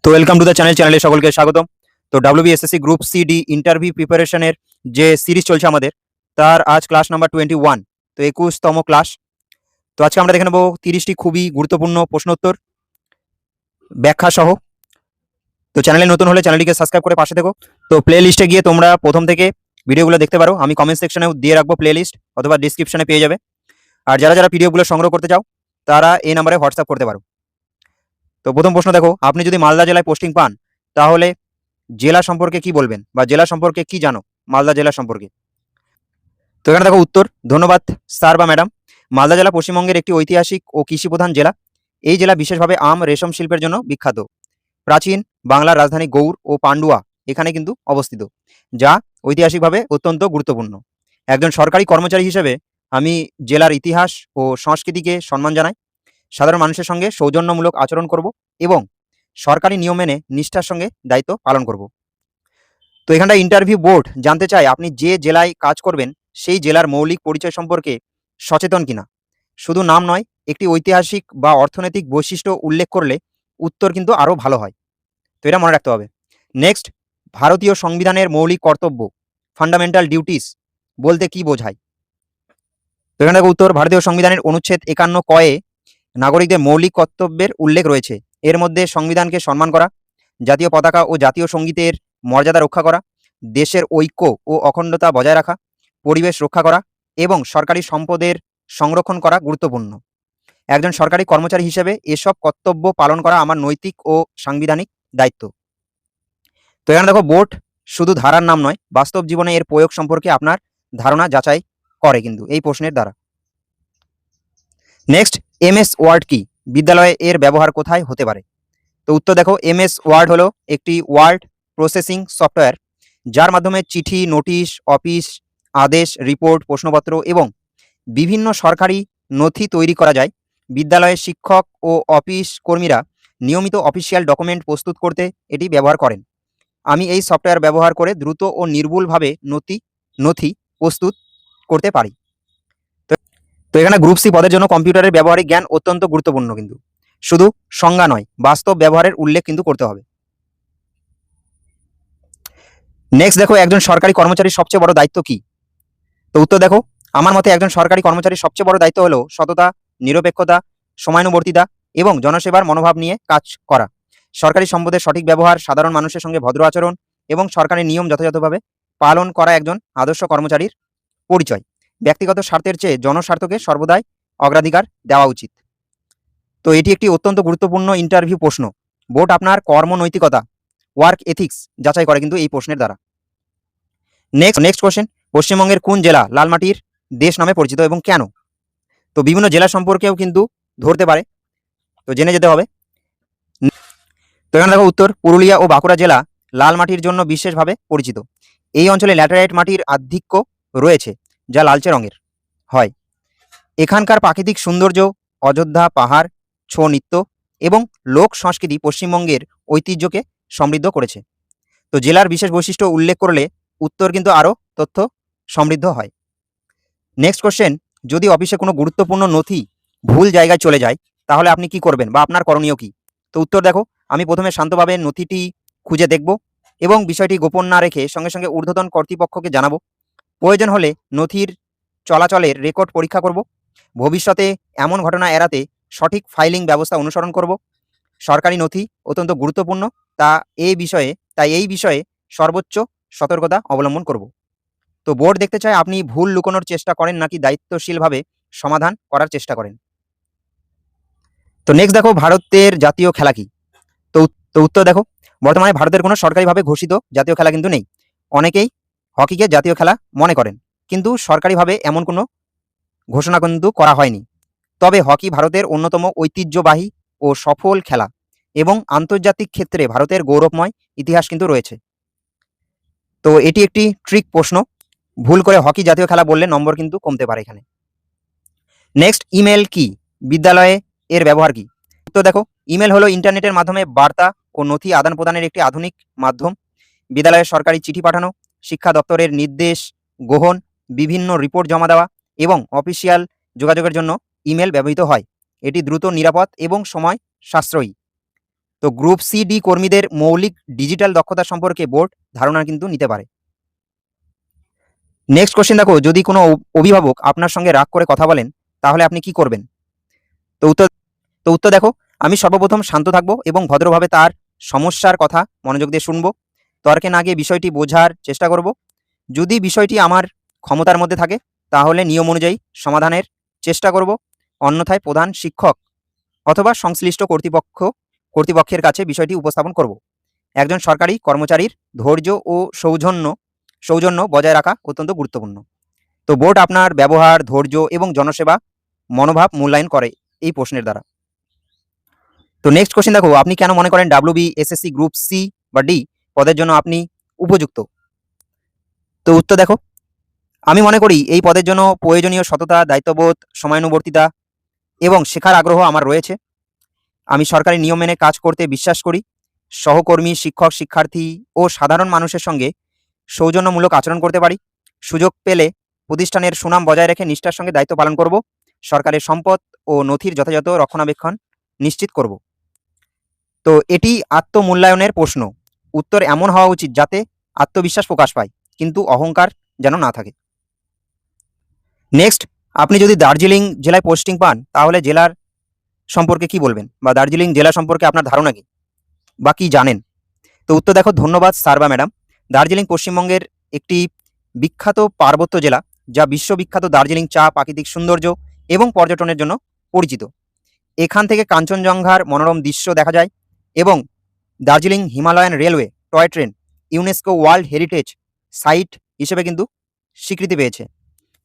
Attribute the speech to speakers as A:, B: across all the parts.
A: তো welcome to the চ্যানেলে সকলকে স্বাগতম। তো WBSSC group C D interview প্রিপারেশনের যে সিরিজ চলছে আমাদের, তার আজ ক্লাস নাম্বার 21, তো 21তম ক্লাস। তো আজকে আমরা দেখে নেব 30টি খুবই গুরুত্বপূর্ণ প্রশ্নোত্তর ব্যাখ্যা সহ। তো চ্যানেলে নতুন হলে চ্যানেলটিকে সাবস্ক্রাইব করে পাশে থেকো। তো প্লে লিস্টে গিয়ে তোমরা প্রথম থেকে ভিডিওগুলো দেখতে পারো, আমি কমেন্ট সেকশনেও দিয়ে রাখবো প্লে লিস্ট, অথবা ডিসক্রিপশনে পেয়ে যাবে। আর যারা যারা পিডিএফগুলো সংগ্রহ করতে চাও তারা এই নাম্বারে হোয়াটসঅ্যাপ করতে পারো। তো প্রথম প্রশ্ন দেখো, আপনি যদি মালদা জেলায় পোস্টিং পান তাহলে জেলা সম্পর্কে কি বলবেন, বা জেলা সম্পর্কে কি জানো মালদা জেলা সম্পর্কে? তো এখানে দেখো উত্তর। ধন্যবাদ স্যার বা ম্যাডাম। মালদা জেলা পশ্চিমবঙ্গের একটি ঐতিহাসিক ও কৃষিপ্রধান জেলা। এই জেলা বিশেষভাবে আম রেশম শিল্পের জন্য বিখ্যাত। প্রাচীন বাংলার রাজধানী গৌড় ও পান্ডুয়া এখানে কিন্তু অবস্থিত, যা ঐতিহাসিকভাবে অত্যন্ত গুরুত্বপূর্ণ। একজন সরকারি কর্মচারী হিসেবে আমি জেলার ইতিহাস ও সংস্কৃতিকে সম্মান জানাই, সাধারণ মানুষের সঙ্গে সৌজন্যমূলক আচরণ করব এবং সরকারি নিয়ম মেনে নিষ্ঠার সঙ্গে দায়িত্ব পালন করব। তো এখানটা ইন্টারভিউ বোর্ড জানতে চায় আপনি যে জেলায় কাজ করবেন সেই জেলার মৌলিক পরিচয় সম্পর্কে সচেতন কিনা। শুধু নাম নয়, একটি ঐতিহাসিক বা অর্থনৈতিক বৈশিষ্ট্য উল্লেখ করলে উত্তর কিন্তু আরও ভালো হয়। তো এটা মনে রাখতে হবে। নেক্সট, ভারতীয় সংবিধানের মৌলিক কর্তব্য ফান্ডামেন্টাল ডিউটিস বলতে কি বোঝায়? তো এখানে দেখো উত্তর। ভারতীয় সংবিধানের অনুচ্ছেদ 51 কয়ে নাগরিকদের মৌলিক কর্তব্যের উল্লেখ রয়েছে। এর মধ্যে সংবিধানকে সম্মান করা, জাতীয় পতাকা ও জাতীয় সঙ্গীতের মর্যাদা রক্ষা করা, দেশের ঐক্য ও অখণ্ডতা বজায় রাখা, পরিবেশ রক্ষা করা এবং সরকারি সম্পদের সংরক্ষণ করা গুরুত্বপূর্ণ। একজন সরকারি কর্মচারী হিসেবে এসব কর্তব্য পালন করা আমার নৈতিক ও সাংবিধানিক দায়িত্ব। তো এখানে দেখো বোর্ড শুধু ধারার নাম নয়, বাস্তব জীবনে এর প্রয়োগ সম্পর্কে আপনার ধারণা যাচাই করে কিন্তু এই প্রশ্নের দ্বারা। নেক্সট, এমএস ওয়ার্ড কি? বিদ্যালয়ে এর ব্যবহার কোথায় হতে পারে? তো উত্তর দেখো, এমএস ওয়ার্ড হলো একটি ওয়ার্ড প্রসেসিং সফটওয়্যার, যার মাধ্যমে চিঠি, নোটিশ, অফিস আদেশ, রিপোর্ট, প্রশ্নপত্র এবং বিভিন্ন সরকারি নথি তৈরি করা যায়। বিদ্যালয়ের শিক্ষক ও অফিস কর্মীরা নিয়মিত অফিসিয়াল ডকুমেন্ট প্রস্তুত করতে এটি ব্যবহার করেন। আমি এই সফটওয়্যার ব্যবহার করে দ্রুত ও নির্ভুলভাবে নথি প্রস্তুত করতে পারি। তো এখানে গ্রুপ সি পদের জন্য কম্পিউটারের ব্যবহারিক জ্ঞান অত্যন্ত গুরুত্বপূর্ণ, কিন্তু শুধু সংজ্ঞা নয়, বাস্তব ব্যবহারের উল্লেখ কিন্তু করতে হবে। নেক্সট দেখো, একজন সরকারি কর্মচারীর সবচেয়ে বড় দায়িত্ব কি? তো উত্তর দেখো, আমার মতে একজন সরকারি কর্মচারীর সবচেয়ে বড় দায়িত্ব হলো সততা, নিরপেক্ষতা, সময়ানুবর্তিতা এবং জনসেবার মনোভাব নিয়ে কাজ করা। সরকারি সম্পদের সঠিক ব্যবহার, সাধারণ মানুষের সঙ্গে ভদ্র আচরণ এবং সরকারি নিয়ম যথাযথভাবে পালন করা একজন আদর্শ কর্মচারীর পরিচয়। ব্যক্তিগত স্বার্থের চেয়ে জনস্বার্থকে সর্বদাই অগ্রাধিকার দেওয়া উচিত। তো এটি একটি অত্যন্ত গুরুত্বপূর্ণ ইন্টারভিউ প্রশ্ন। বোর্ড আপনার কর্মনৈতিকতা, ওয়ার্ক এথিক্স যাচাই করে কিন্তু এই প্রশ্নের দ্বারা। নেক্সট কোশ্চেন, পশ্চিমবঙ্গের কোন জেলা লাল মাটির দেশ নামে পরিচিত এবং কেন? তো বিভিন্ন জেলা সম্পর্কেও কিন্তু ধরতে পারে, তো জেনে যেতে হবে। তো এখানে দেখো উত্তর। পুরুলিয়া ও বাঁকুড়া জেলা লাল মাটির জন্য বিশেষভাবে পরিচিত। এই অঞ্চলে ল্যাটেরাইট মাটির আধিক্য রয়েছে, যা লালচে রঙের হয়। এখানকার প্রাকৃতিক সৌন্দর্য, অযোধ্যা পাহাড়, ছৌ নৃত্য এবং লোক সংস্কৃতি পশ্চিমবঙ্গের ঐতিহ্যকে সমৃদ্ধ করেছে। তো জেলার বিশেষ বৈশিষ্ট্য উল্লেখ করলে উত্তর কিন্তু আরও তথ্য সমৃদ্ধ হয়। নেক্সট কোশ্চেন, যদি অফিসে কোনো গুরুত্বপূর্ণ নথি ভুল জায়গায় চলে যায় তাহলে আপনি কি করবেন বা আপনার করণীয় কি? তো উত্তর দেখো, আমি প্রথমে শান্তভাবে নথিটি খুঁজে দেখব এবং বিষয়টি গোপন না রেখে সঙ্গে সঙ্গে ঊর্ধ্বতন কর্তৃপক্ষকে জানাবো। প্রয়োজন হলে নথির চলাচলের রেকর্ড পরীক্ষা করব। ভবিষ্যতে এমন ঘটনা এড়াতে সঠিক ফাইলিং ব্যবস্থা অনুসরণ করব। সরকারি নথি অত্যন্ত গুরুত্বপূর্ণ, তাই এই বিষয়ে সর্বোচ্চ সতর্কতা অবলম্বন করব। তো বোর্ড দেখতে চায় আপনি ভুল লুকোনোর চেষ্টা করেন নাকি দায়িত্বশীলভাবে সমাধান করার চেষ্টা করেন। তো নেক্সট দেখো, ভারতের জাতীয় খেলা কি? তো উত্তর দেখো, বর্তমানে ভারতের কোনো সরকারিভাবে ঘোষিত জাতীয় খেলা কিন্তু নেই। অনেকেই হকিকে জাতীয় খেলা মনে করেন, কিন্তু সরকারিভাবে এমন কোনো ঘোষণা কিন্তু করা হয়নি। তবে হকি ভারতের অন্যতম ঐতিহ্যবাহী ও সফল খেলা এবং আন্তর্জাতিক ক্ষেত্রে ভারতের গৌরবময় ইতিহাস কিন্তু রয়েছে। তো এটি একটি ট্রিক প্রশ্ন, ভুল করে হকি জাতীয় খেলা বললে নম্বর কিন্তু কমতে পারে এখানে। নেক্সট, ইমেল কি? বিদ্যালয়ে এর ব্যবহার কি? তো দেখো, ইমেল হলো ইন্টারনেটের মাধ্যমে বার্তা ও নথি আদান প্রদানের একটি আধুনিক মাধ্যম। বিদ্যালয়ে সরকারি চিঠি পাঠানো, শিক্ষা দপ্তরের নির্দেশ গ্রহণ, বিভিন্ন রিপোর্ট জমা দেওয়া এবং অফিসিয়াল যোগাযোগের জন্য ইমেল ব্যবহৃত হয়। এটি দ্রুত, নিরাপদ এবং সময় সাশ্রয়ী। তো গ্রুপ সি ডি কর্মীদের মৌলিক ডিজিটাল দক্ষতা সম্পর্কে বোর্ড ধারণা কিন্তু নিতে পারে। নেক্সট কোশ্চেন দেখো, যদি কোনো অভিভাবক আপনার সঙ্গে রাগ করে কথা বলেন তাহলে আপনি কি করবেন? তো উত্তর দেখো, আমি সর্বপ্রথম শান্ত থাকবো এবং ভদ্রভাবে তার সমস্যার কথা মনোযোগ দিয়ে শুনবো। তর্কে না গিয়ে বিষয়টি বোঝার চেষ্টা করব। যদি বিষয়টি আমার ক্ষমতার মধ্যে থাকে তাহলে নিয়ম অনুযায়ী সমাধানের চেষ্টা করব, অন্যথায় প্রধান শিক্ষক অথবা সংশ্লিষ্ট কর্তৃপক্ষের কাছে বিষয়টি উপস্থাপন করব। একজন সরকারি কর্মচারীর ধৈর্য ও সৌজন্য বজায় রাখা অত্যন্ত গুরুত্বপূর্ণ। তো বোর্ড আপনার ব্যবহার, ধৈর্য এবং জনসেবা মনোভাব মূল্যায়ন করে এই প্রশ্নের দ্বারা। তো নেক্সট কোশ্চেন দেখো, আপনি কেন মনে করেন ডাব্লিউবি, এসএসসি গ্রুপ সি বা ডি পদের জন্য আপনি উপযুক্ত? তো উত্তর দেখো, আমি মনে করি এই পদের জন্য প্রয়োজনীয় সততা, দায়িত্ববোধ, সময়ানুবর্তিতা এবং শেখার আগ্রহ আমার রয়েছে। আমি সরকারি নিয়ম মেনে কাজ করতে বিশ্বাস করি। সহকর্মী, শিক্ষক, শিক্ষার্থী ও সাধারণ মানুষের সঙ্গে সৌজন্যমূলক আচরণ করতে পারি। সুযোগ পেলে প্রতিষ্ঠানের সুনাম বজায় রেখে নিষ্ঠার সঙ্গে দায়িত্ব পালন করব। সরকারের সম্পদ ও নথির যথাযথ রক্ষণাবেক্ষণ নিশ্চিত করব। তো এটি আত্মমূল্যায়নের প্রশ্ন। উত্তর এমন হওয়া উচিত যাতে আত্মবিশ্বাস প্রকাশ পায় কিন্তু অহংকার যেন না থাকে। নেক্সট, আপনি যদি দার্জিলিং জেলায় পোস্টিং পান তাহলে জেলার সম্পর্কে কি বলবেন, বা দার্জিলিং জেলা সম্পর্কে আপনার ধারণা কি বা কি জানেন? তো উত্তর দেখো, ধন্যবাদ স্যার বা ম্যাডাম। দার্জিলিং পশ্চিমবঙ্গের একটি বিখ্যাত পার্বত্য জেলা যা বিশ্ববিখ্যাত দার্জিলিং চা, প্রাকৃতিক সৌন্দর্য এবং পর্যটনের জন্য পরিচিত। এখান থেকে কাঞ্চনজঙ্ঘার মনোরম দৃশ্য দেখা যায় এবং Darjeeling Himalayan railway toy train UNESCO world heritage site হিসেবে কিন্তু স্বীকৃতি পেয়েছে।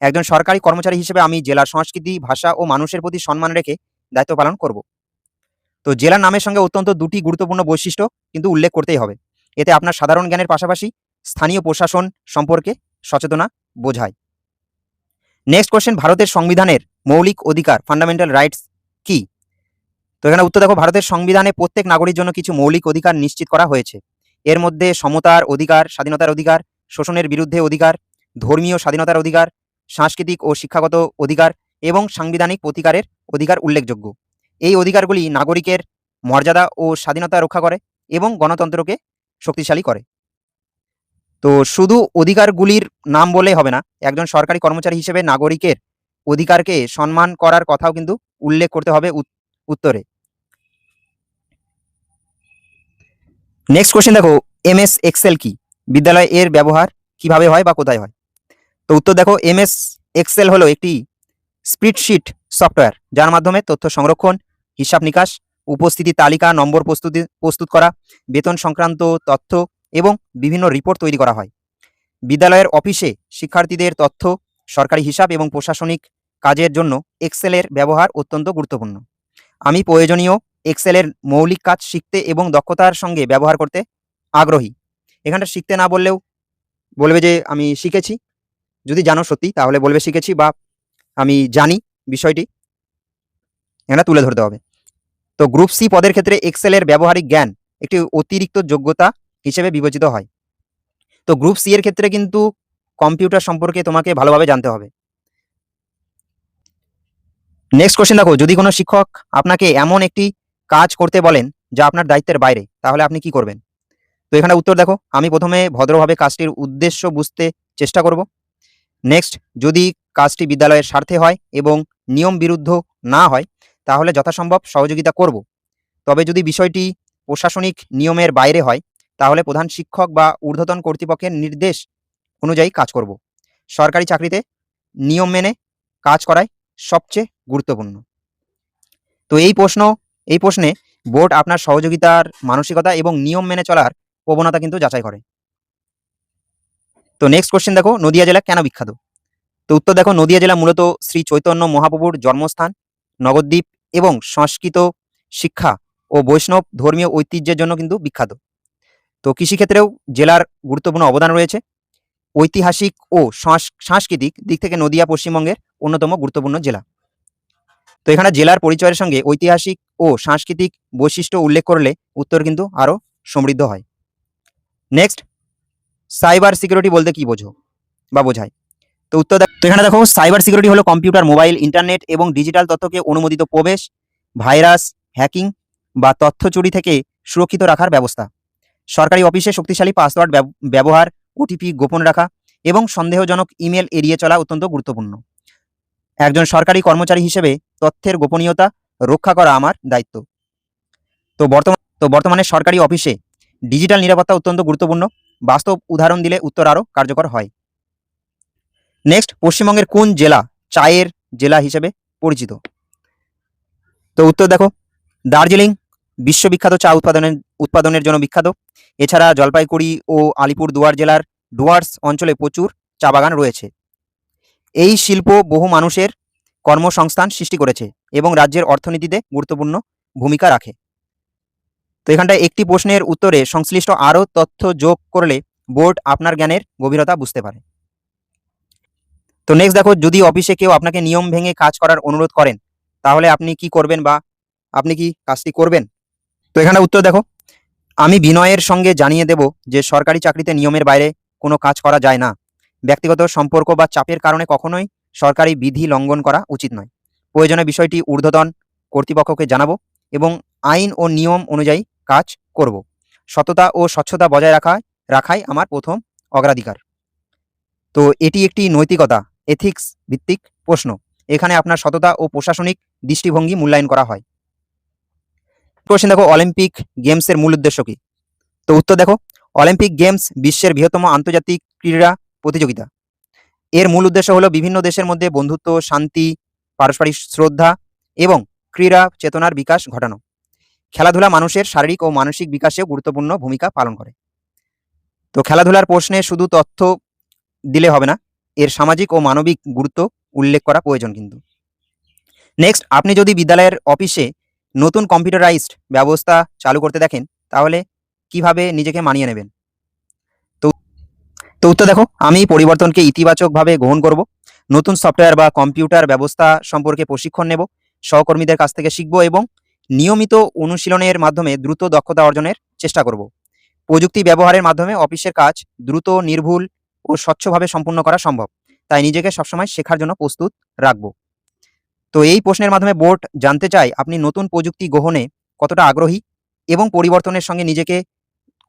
A: একজন সরকারি কর্মচারী হিসেবে আমি জেলার সংস্কৃতি, ভাষা ও মানুষের প্রতি সম্মান রেখে দায়িত্ব পালন করব। তো জেলার নামের সঙ্গে অত্যন্ত দুটি গুরুত্বপূর্ণ বৈশিষ্ট্য কিন্তু উল্লেখ করতেই হবে। এতে আপনার সাধারণ জ্ঞানের পাশাপাশি স্থানীয় প্রশাসন সম্পর্কে সচেতনা বোঝায়। নেক্সট কোশ্চেন, ভারতের সংবিধানের মৌলিক অধিকার ফান্ডামেন্টাল রাইটস কি? তো এখানে উত্তর দেখো, ভারতের সংবিধানে প্রত্যেক নাগরিকের জন্য কিছু মৌলিক অধিকার নিশ্চিত করা হয়েছে। এর মধ্যে সমতার অধিকার, স্বাধীনতার অধিকার, শোষণের বিরুদ্ধে অধিকার, ধর্মীয় স্বাধীনতার অধিকার, সাংস্কৃতিক ও শিক্ষাগত অধিকার এবং সাংবিধানিক প্রতিকারের অধিকার উল্লেখযোগ্য। এই অধিকারগুলি নাগরিকের মর্যাদা ও স্বাধীনতা রক্ষা করে এবং গণতন্ত্রকে শক্তিশালী করে। তো শুধু অধিকারগুলির নাম বললেই হবে না, একজন সরকারি কর্মচারী হিসেবে নাগরিকের অধিকারকে সম্মান করার কথাও কিন্তু উল্লেখ করতে হবে উত্তরে। নেক্সট কোশ্চেন দেখো, এমএস এক্সেল কি? বিদ্যালয়ে এর ব্যবহার কিভাবে হয় বা কোথায় হয়? তো উত্তর দেখো, এমএস এক্সেল হলো একটি স্প্রেডশিট সফটওয়্যার যার মাধ্যমে তথ্য সংরক্ষণ, হিসাব নিকাশ, উপস্থিতি তালিকা নম্বর প্রস্তুত করা, বেতন সংক্রান্ত তথ্য এবং বিভিন্ন রিপোর্ট তৈরি করা হয়। বিদ্যালয়ের অফিসে শিক্ষার্থীদের তথ্য, সরকারি হিসাব এবং প্রশাসনিক কাজের জন্য এক্সেলের ব্যবহার অত্যন্ত গুরুত্বপূর্ণ। আমি প্রয়োজনীয় এক্সেলের মৌলিক কাজ শিখতে এবং দক্ষতার সঙ্গে ব্যবহার করতে আগ্রহী। এখানটা শিখতে না বললেও বলবে যে আমি শিখেছি, যদি জানো সত্যি তাহলে বলবে শিখেছি বা আমি জানি বিষয়টি, এটা তুলে ধরতে হবে। তো গ্রুপ সি পদের ক্ষেত্রে এক্সেলের ব্যবহারিক জ্ঞান একটি অতিরিক্ত যোগ্যতা হিসেবে বিবেচিত হয়। তো গ্রুপ সি এর ক্ষেত্রে কিন্তু কম্পিউটার সম্পর্কে তোমাকে ভালোভাবে জানতে হবে। নেক্সট কোশ্চেন দেখো, যদি কোনো শিক্ষক আপনাকে এমন একটি কাজ করতে বলেন যা আপনার দায়িত্বের বাইরে তাহলে আপনি কি করবেন? তো এখানে উত্তর দেখো, আমি প্রথমে ভদ্রভাবে কাজটির উদ্দেশ্য বুঝতে চেষ্টা করব। নেক্সট, যদি কাজটি বিদ্যালয়ের স্বার্থে হয় এবং নিয়ম বিরুদ্ধ না হয় তাহলে যথাসম্ভব সহযোগিতা করব। তবে যদি বিষয়টি প্রশাসনিক নিয়মের বাইরে হয় তাহলে প্রধান শিক্ষক বা ঊর্ধ্বতন কর্তৃপক্ষের নির্দেশ অনুযায়ী কাজ করব। সরকারি চাকরিতে নিয়ম মেনে কাজ করাই সবচেয়ে গুরুত্বপূর্ণ। তো এই প্রশ্নে বোর্ড আপনার সহযোগিতার মানসিকতা এবং নিয়ম মেনে চলার প্রবণতা কিন্তু যাচাই করে। তো নেক্সট কোশ্চেন দেখো, নদিয়া জেলা কেন বিখ্যাত? তো উত্তর দেখো, নদিয়া জেলা মূলত শ্রী চৈতন্য মহাপ্রভুর জন্মস্থান, নবদ্বীপ এবং সংস্কৃত শিক্ষা ও বৈষ্ণব ধর্মীয় ঐতিহ্যের জন্য কিন্তু বিখ্যাত। তো কৃষিক্ষেত্রেও জেলার গুরুত্বপূর্ণ অবদান রয়েছে। ঐতিহাসিক ও সাংস্কৃতিক দিক থেকে নদিয়া পশ্চিমবঙ্গের অন্যতম গুরুত্বপূর্ণ জেলা। তো এখানে জেলার পরিচয়ের সঙ্গে ঐতিহাসিক ও সাংস্কৃতিক বৈশিষ্ট্য উল্লেখ করলে উত্তর কিন্তু আরও সমৃদ্ধ হয়। নেক্সট, সাইবার সিকিউরিটি বলতে কি বোঝো বা বোঝায়? তো তো এখানে দেখো, সাইবার সিকিউরিটি হলো কম্পিউটার, মোবাইল, ইন্টারনেট এবং ডিজিটাল তথ্যকে অনুমোদিত প্রবেশ, ভাইরাস, হ্যাকিং বা তথ্য চুরি থেকে সুরক্ষিত রাখার ব্যবস্থা, সরকারি অফিসে শক্তিশালী পাসওয়ার্ড ব্যবহার, ওটিপি গোপন রাখা এবং সন্দেহজনক ইমেল এড়িয়ে চলা অত্যন্ত গুরুত্বপূর্ণ। একজন সরকারি কর্মচারী হিসেবে তথ্যের গোপনীয়তা রক্ষা করা আমার দায়িত্ব। বর্তমানে সরকারি অফিসে ডিজিটাল নিরাপত্তা অত্যন্ত গুরুত্বপূর্ণ। বাস্তব উদাহরণ দিলে উত্তর আরও কার্যকর হয়। নেক্সট, পশ্চিমবঙ্গের কোন জেলা চায়ের জেলা হিসেবে পরিচিত? তো উত্তর দেখো, দার্জিলিং বিশ্ববিখ্যাত চা উৎপাদনের জন্য বিখ্যাত। এছাড়া জলপাইগুড়ি ও আলিপুরদুয়ার জেলার ডুয়ার্স অঞ্চলে প্রচুর চা বাগান রয়েছে। এই শিল্প বহু মানুষের কর্মসংস্থান সৃষ্টি করেছে এবং রাজ্যের অর্থনীতিতে গুরুত্বপূর্ণ ভূমিকা রাখে। তো এখানটায় একটি প্রশ্নের উত্তরে সংশ্লিষ্ট আরও তথ্য যোগ করলে বোর্ড আপনার জ্ঞানের গভীরতা বুঝতে পারে। তো নেক্সট দেখো, যদি অফিসে কেউ আপনাকে নিয়ম ভেঙে কাজ করার অনুরোধ করেন, তাহলে আপনি কি করবেন বা আপনি কি কাজটি করবেন? তো এখানে উত্তর দেখো, আমি বিনয়ের সঙ্গে জানিয়ে দেব যে সরকারি চাকরিতে নিয়মের বাইরে কোনো কাজ করা যায় না। ব্যক্তিগত সম্পর্ক বা চাপের কারণে কখনোই সরকারি বিধি লঙ্ঘন করা উচিত নয়। প্রয়োজনে বিষয়টি ঊর্ধ্বতন কর্তৃপক্ষকে জানাবো এবং আইন ও নিয়ম অনুযায়ী কাজ করব। সততা ও স্বচ্ছতা বজায় রাখাই আমার প্রথম অগ্রাধিকার। তো এটি একটি নৈতিকতা এথিক্স ভিত্তিক প্রশ্ন। এখানে আপনার সততা ও প্রশাসনিক দৃষ্টিভঙ্গি মূল্যায়ন করা হয়। প্রশ্ন দেখো, অলিম্পিক গেমসের মূল উদ্দেশ্য কি? তো উত্তর দেখো, অলিম্পিক গেমস বিশ্বের বৃহত্তম আন্তর্জাতিক ক্রীড়া প্রতিযোগিতা। এর মূল উদ্দেশ্য হলো বিভিন্ন দেশের মধ্যে বন্ধুত্ব, শান্তি, পারস্পরিক শ্রদ্ধা এবং ক্রীড়া চেতনার বিকাশ ঘটানো। খেলাধুলা মানুষের শারীরিক ও মানসিক বিকাশেও গুরুত্বপূর্ণ ভূমিকা পালন করে। তো খেলাধুলার প্রশ্নে শুধু তথ্য দিলে হবে না, এর সামাজিক ও মানবিক গুরুত্ব উল্লেখ করা প্রয়োজন কিন্তু। নেক্সট, আপনি যদি বিদ্যালয়ের অফিসে নতুন কম্পিউটারাইজড ব্যবস্থা চালু করতে দেখেন, তাহলে কিভাবে নিজেকে মানিয়ে নেবেন? তো উত্তর দেখো, আমি পরিবর্তনকে ইতিবাচকভাবে গ্রহণ করব। নতুন সফটওয়্যার বা কম্পিউটার ব্যবস্থা সম্পর্কে প্রশিক্ষণ নেব, সহকর্মীদের কাছ থেকে শিখব এবং নিয়মিত অনুশীলনের মাধ্যমে দ্রুত দক্ষতা অর্জনের চেষ্টা করব। প্রযুক্তি ব্যবহারের মাধ্যমে অফিসের কাজ দ্রুত, নির্ভুল ও স্বচ্ছভাবে সম্পূর্ণ করা সম্ভব। তাই নিজেকে সবসময় শেখার জন্য প্রস্তুত রাখব। তো এই প্রশ্নের মাধ্যমে বোর্ড জানতে চায় আপনি নতুন প্রযুক্তি গ্রহণে কতটা আগ্রহী এবং পরিবর্তনের সঙ্গে নিজেকে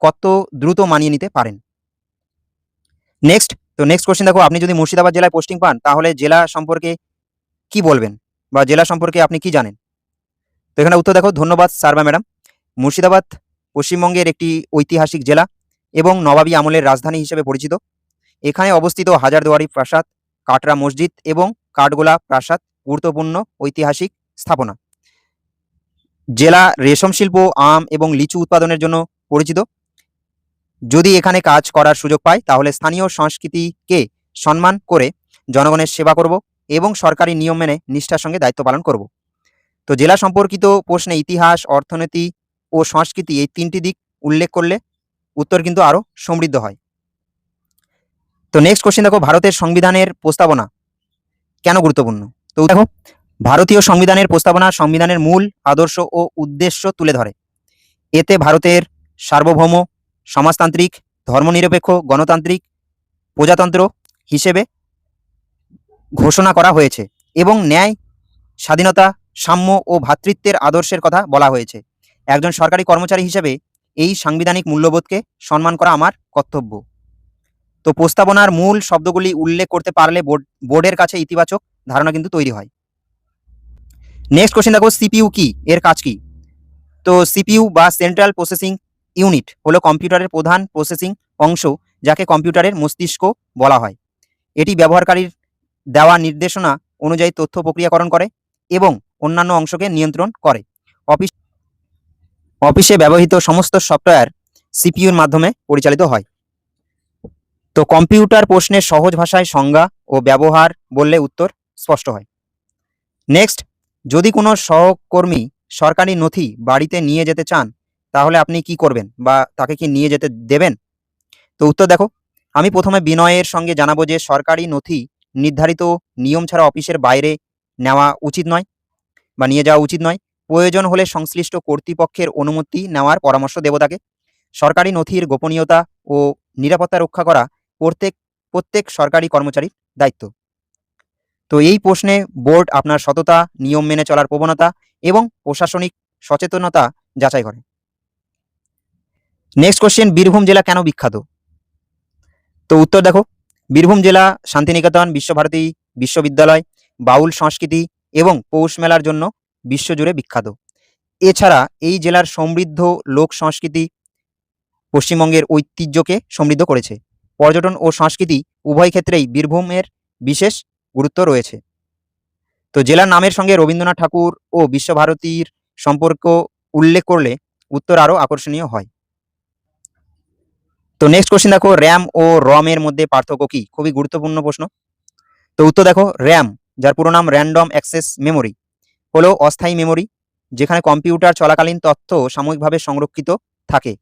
A: কত দ্রুত মানিয়ে নিতে পারেন। নেক্সট কোশ্চেন দেখো, আপনি যদি মুর্শিদাবাদ জেলায় পোস্টিং পান, তাহলে জেলা সম্পর্কে কি বলবেন বা জেলা সম্পর্কে আপনি কি জানেন? তো এখানে উত্তর দেখো, ধন্যবাদ স্যার বা ম্যাডাম। মুর্শিদাবাদ পশ্চিমবঙ্গের একটি ঐতিহাসিক জেলা এবং নবাবী আমলের রাজধানী হিসেবে পরিচিত। এখানে অবস্থিত হাজারদুয়ারি প্রাসাদ, কাটরা মসজিদ এবং কাঠগোলা প্রাসাদ গুরুত্বপূর্ণ ঐতিহাসিক স্থাপনা। জেলা রেশম শিল্প, আম এবং লিচু উৎপাদনের জন্য পরিচিত। যদি এখানে কাজ করার সুযোগ পাই, তাহলে স্থানীয় সংস্কৃতিকে সম্মান করে জনগণের সেবা করব এবং সরকারি নিয়ম মেনে নিষ্ঠার সঙ্গে দায়িত্ব পালন করব। তো জেলা সম্পর্কিত প্রশ্নে ইতিহাস, অর্থনীতি ও সংস্কৃতি এই তিনটি দিক উল্লেখ করলে উত্তর কিন্তু আরও সমৃদ্ধ হয়। তো নেক্সট কোশ্চেন দেখো, ভারতের সংবিধানের প্রস্তাবনা কেন গুরুত্বপূর্ণ? তো দেখো, ভারতীয় সংবিধানের প্রস্তাবনা সংবিধানের মূল আদর্শ ও উদ্দেশ্য তুলে ধরে। এতে ভারতের সার্বভৌম, সমাজতান্ত্রিক, ধর্মনিরপেক্ষ, গণতান্ত্রিক প্রজাতন্ত্র হিসেবে ঘোষণা করা হয়েছে এবং ন্যায়, স্বাধীনতা, সাম্য ও ভ্রাতৃত্বের আদর্শের কথা বলা হয়েছে। একজন সরকারি কর্মচারী হিসেবে এই সাংবিধানিক মূল্যবোধকে সম্মান করা আমার কর্তব্য। তো প্রস্তাবনার মূল শব্দগুলি উল্লেখ করতে পারলে বোর্ডের কাছে ইতিবাচক ধারণা কিন্তু তৈরি হয়। নেক্সট কোশ্চেন দেখো, সিপিইউ কি, এর কাজ কি? তো সিপিইউ বা সেন্ট্রাল প্রসেসিং ইউনিট হলো কম্পিউটারের প্রধান প্রসেসিং অংশ, যাকে কম্পিউটারের মস্তিষ্ক বলা হয়। এটি ব্যবহারকারীর দেওয়া নির্দেশনা অনুযায়ী তথ্য প্রক্রিয়াকরণ করে এবং অন্যান্য অংশকে নিয়ন্ত্রণ করে। অফিসে ব্যবহৃত সমস্ত সফটওয়্যার সিপিইউর মাধ্যমে পরিচালিত হয়। তো কম্পিউটার প্রশ্নের সহজ ভাষায় সংজ্ঞা ও ব্যবহার বললে উত্তর স্পষ্ট হয়। নেক্সট, যদি কোনো সহকর্মী সরকারি নথি বাড়িতে নিয়ে যেতে চান, তাহলে আপনি কি করবেন বা তাকে কি নিয়ে যেতে দেবেন? তো উত্তর দেখো, আমি প্রথমে বিনয়ের সঙ্গে জানাবো যে সরকারি নথি নির্ধারিত নিয়ম ছাড়া অফিসের বাইরে নেওয়া উচিত নয় বা নিয়ে যাওয়া উচিত নয়। প্রয়োজন হলে সংশ্লিষ্ট কর্তৃপক্ষের অনুমতি নেওয়ার পরামর্শ দেব তাকে। সরকারি নথির গোপনীয়তা ও নিরাপত্তা রক্ষা করা প্রত্যেক সরকারি কর্মচারীর দায়িত্ব। তো এই প্রশ্নে বোর্ড আপনার সততা, নিয়ম মেনে চলার প্রবণতা এবং প্রশাসনিক সচেতনতা যাচাই করে। নেক্সট কোশ্চেন, বীরভূম জেলা কেন বিখ্যাত? তো উত্তর দেখো, বীরভূম জেলা শান্তিনিকেতন, বিশ্বভারতী বিশ্ববিদ্যালয়, বাউল সংস্কৃতি এবং পৌষ মেলার জন্য বিশ্বজুড়ে বিখ্যাত। এছাড়া এই জেলার সমৃদ্ধ লোক সংস্কৃতি পশ্চিমবঙ্গের ঐতিহ্যকে সমৃদ্ধ করেছে। পর্যটন ও সংস্কৃতি উভয় ক্ষেত্রেই বীরভূমের বিশেষ গুরুত্ব রয়েছে। তো জেলার নামের সঙ্গে রবীন্দ্রনাথ ঠাকুর ও বিশ্বভারতীর সম্পর্ক উল্লেখ করলে উত্তর আরও আকর্ষণীয় হয়। তো নেক্সট কোশ্চেন দেখো, র্যাম ও রম এর মধ্যে পার্থক্য কি? খুবই গুরুত্বপূর্ণ প্রশ্ন। তো উত্তর দেখো, র্যাম, যার পুরো নাম র্যান্ডম অ্যাক্সেস মেমোরি, হলো অস্থায়ী মেমোরি, যেখানে কম্পিউটার চলাকালীন তথ্য সাময়িকভাবে সংরক্ষিত থাকে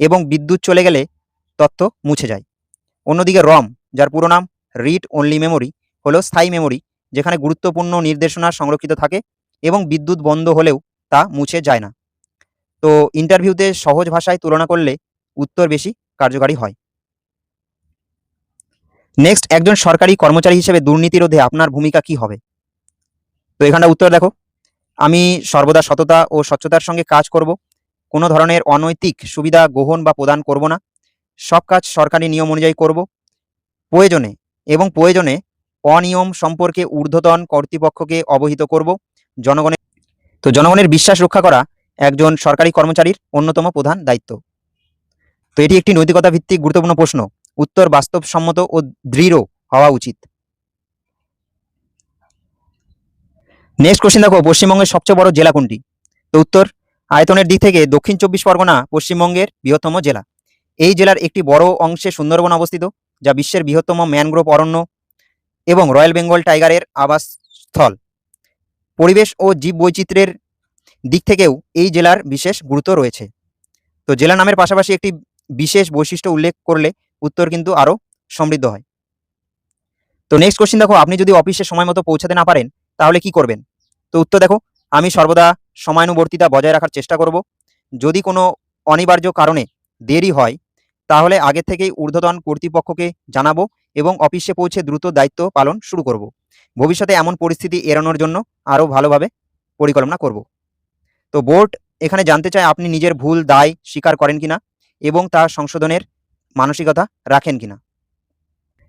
A: এবং বিদ্যুৎ চলে গেলে তথ্য মুছে যায়। অন্যদিকে রম, যার পুরো নাম রিড অনলি মেমোরি, হলো স্থায়ী মেমোরি, যেখানে গুরুত্বপূর্ণ নির্দেশনা সংরক্ষিত থাকে এবং বিদ্যুৎ বন্ধ হলেও তা মুছে যায় না। তো ইন্টারভিউতে সহজ ভাষায় তুলনা করলে উত্তর বেশি কার্যকারী হয়। নেক্সট, একজন সরকারি কর্মচারী হিসেবে দুর্নীতি রোধে আপনার ভূমিকা কি হবে? তো এখানটা উত্তর দেখো, আমি সর্বদা সততা ও স্বচ্ছতার সঙ্গে কাজ করব। কোনো ধরনের অনৈতিক সুবিধা গ্রহণ বা প্রদান করব না। সব কাজ সরকারি নিয়ম অনুযায়ী করব। প্রয়োজনে অনিয়ম সম্পর্কে ঊর্ধ্বতন কর্তৃপক্ষকে অবহিত করব। জনগণের বিশ্বাস রক্ষা করা একজন সরকারি কর্মচারীর অন্যতম প্রধান দায়িত্ব। তো এটি একটি নৈতিকতা ভিত্তিক গুরুত্বপূর্ণ প্রশ্ন। উত্তর বাস্তবসম্মত ও দৃঢ় হওয়া উচিত। নেক্সট কোশ্চেন দেখো, পশ্চিমবঙ্গের সবচেয়ে বড় জেলা কোনটি? তো উত্তর, আয়তনের দিক থেকে দক্ষিণ 24 পরগনা পশ্চিমবঙ্গের বৃহত্তম জেলা। এই জেলার একটি বড় অংশে সুন্দরবন অবস্থিত, যা বিশ্বের বৃহত্তম ম্যানগ্রোভ অরণ্য এবং রয়্যাল বেঙ্গল টাইগারের আবাসস্থল। পরিবেশ ও জীববৈচিত্র্যের দিক থেকেও এই জেলার বিশেষ গুরুত্ব রয়েছে। তো জেলা নামের পাশাপাশি একটি বিশেষ বৈশিষ্ট্য উল্লেখ করলে উত্তর কিন্তু আরও সমৃদ্ধ হয়। তো নেক্সট কোশ্চেন দেখো, আপনি যদি অফিসে সময় মতো পৌঁছাতে না পারেন তাহলে কি করবেন? তো উত্তর দেখো, আমি সর্বদা সময়ানুবর্তিতা বজায় রাখার চেষ্টা করব। যদি কোনো অনিবার্য কারণে দেরি হয় তাহলে আগে থেকেই ঊর্ধ্বতন কর্তৃপক্ষকে জানাবো এবং অফিসে পৌঁছে দ্রুত দায়িত্ব পালন শুরু করব। ভবিষ্যতে এমন পরিস্থিতি এড়ানোর জন্য আরও ভালোভাবে পরিকল্পনা করব। তো বোর্ড এখানে জানতে চায় আপনি নিজের ভুল দায় স্বীকার করেন কিনা এবং তা সংশোধনের মানসিকতা রাখেন কিনা।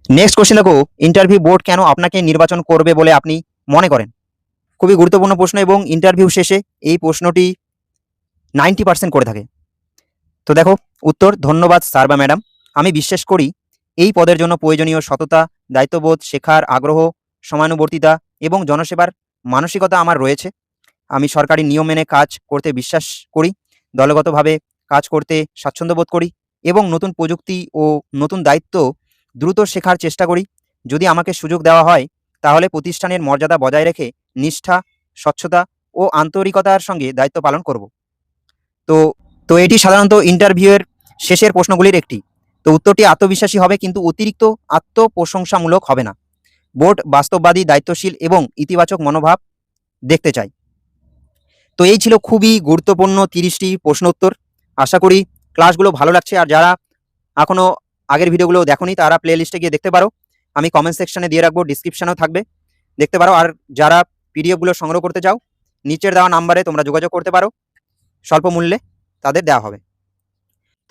A: নেক্সট কোশ্চেন দেখো, ইন্টারভিউ বোর্ড কেন আপনাকে নির্বাচন করবে বলে আপনি মনে করেন? খুবই গুরুত্বপূর্ণ প্রশ্ন এবং ইন্টারভিউ শেষে এই প্রশ্নটি 90% করে থাকে। তো দেখো উত্তর, ধন্যবাদ স্যার বা ম্যাডাম। আমি বিশ্বাস করি এই পদের জন্য প্রয়োজনীয় সততা, দায়িত্ববোধ, শেখার আগ্রহ, সময়ানুবর্তিতা এবং জনসেবার মানসিকতা আমার রয়েছে। আমি সরকারি নিয়ম মেনে কাজ করতে বিশ্বাস করি, দলগতভাবে কাজ করতে স্বাচ্ছন্দ্য বোধ করি এবং নতুন প্রযুক্তি ও নতুন দায়িত্ব দ্রুত শেখার চেষ্টা করি। যদি আমাকে সুযোগ দেওয়া হয় তাহলে প্রতিষ্ঠানের মর্যাদা বজায় রেখে নিষ্ঠা, স্বচ্ছতা ও আন্তরিকতার সঙ্গে দায়িত্ব পালন করব। তো তো এটি সাধারণত ইন্টারভিউয়ের শেষের প্রশ্নগুলির একটি। তো উত্তরটি আত্মবিশ্বাসী হবে কিন্তু অতিরিক্ত আত্মপ্রশংসামূলক হবে না। বোর্ড বাস্তববাদী, দায়িত্বশীল এবং ইতিবাচক মনোভাব দেখতে চায়। তো এই ছিল খুবই গুরুত্বপূর্ণ 30টি প্রশ্ন উত্তর। আশা করি ক্লাসগুলো ভালো লাগছে, আর যারা এখনও আগের ভিডিওগুলো দেখোনি তারা প্লে লিস্টে গিয়ে দেখতে পারো। আমি কমেন্ট সেকশনে দিয়ে রাখবো, ডিসক্রিপশনেও থাকবে, দেখতে পারো। আর যারা পিডিএফগুলো সংগ্রহ করতে চাও নিচের দেওয়া নাম্বারে তোমরা যোগাযোগ করতে পারো, স্বল্প মূল্যে তাদের দেওয়া হবে।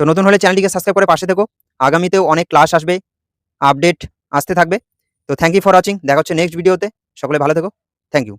A: তো নতুন হলে চ্যানেলটিকে সাবস্ক্রাইব করে পাশে থেকো, আগামীতেও অনেক ক্লাস আসবে, আপডেট আসতে থাকবে। তো থ্যাংক ইউ ফর ওয়াচিং, দেখা হচ্ছে নেক্সট ভিডিওতে। সকলে ভালো থেকো, থ্যাংক ইউ।